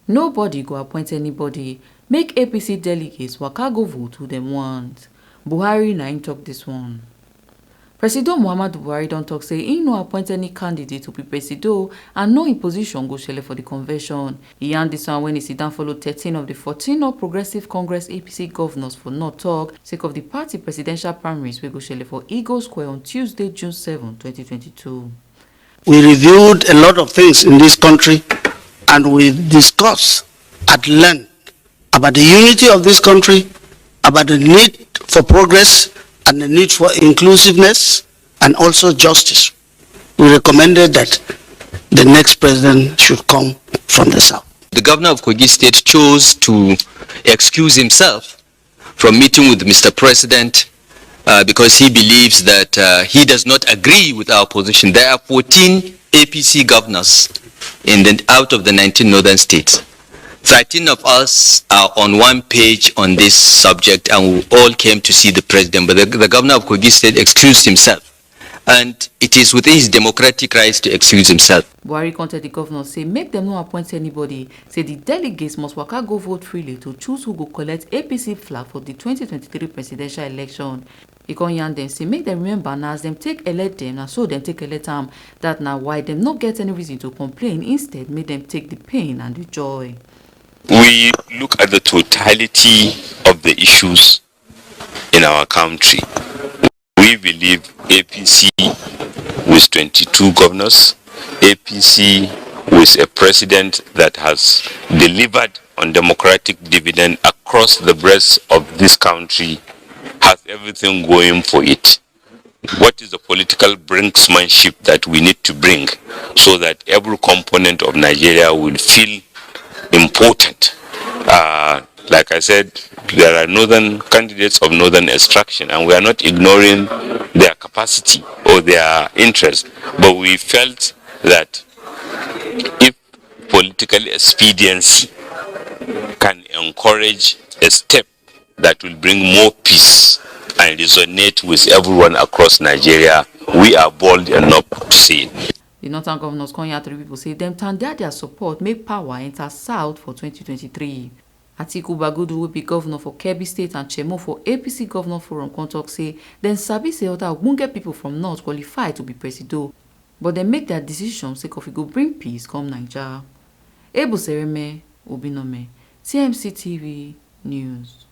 Nobody go appoint anybody. Make APC delegates Waka go vote who them want. Buhari na him talk this one. President Muhammadu Buhari don talk say he no appoint any candidate to be president and no imposition go shele for the convention. He yarn this one when he sit down follow 13 of the 14 All Progressive Congress APC governors for North talk sake of the party presidential primaries wey go shele for Eagle Square on Tuesday, June 7, 2022. We reviewed a lot of things in this country and we discussed at length about the unity of this country, about the need for progress and the need for inclusiveness and also justice. We recommended that the next president should come from the south. The governor of Kogi State chose to excuse himself from meeting with Mr. President because he believes that he does not agree with our position. There are 14 APC governors out of the 19 northern states. 13 of us are on one page on this subject and we all came to see the president, but the governor of Kogi State excused himself. And it is within his democratic rights to excuse himself. Buhari contacted the governor say make them no appoint anybody. Say the delegates must Waka go vote freely to choose who go collect APC flag for the 2023 presidential election. He con yarn them say make them remember now as them take elect them and so them take elect them. That now why them not get any reason to complain. Instead make them take the pain and the joy. We look at the totality of the issues in our country. We believe APC with 22 governors, APC with a president that has delivered on democratic dividend across the breadth of this country, has everything going for it. What is the political brinksmanship that we need to bring so that every component of Nigeria will feel important? Like I said, there are northern candidates of northern extraction and we are not ignoring their capacity or their interest, but we felt that if political expediency can encourage a step that will bring more peace and resonate with everyone across Nigeria, we are bold enough to say it. The northern governors come here three people say them turn their support make power enter south for 2023. Atiku Bagudu will be governor for Kebbi State and Chemo for APC Governor Forum come talk say then sabi say other get people from north qualify to be president, but they make their decision sake of it go bring peace come Nigeria. Ebu Sereme Obinome, TMC TV News.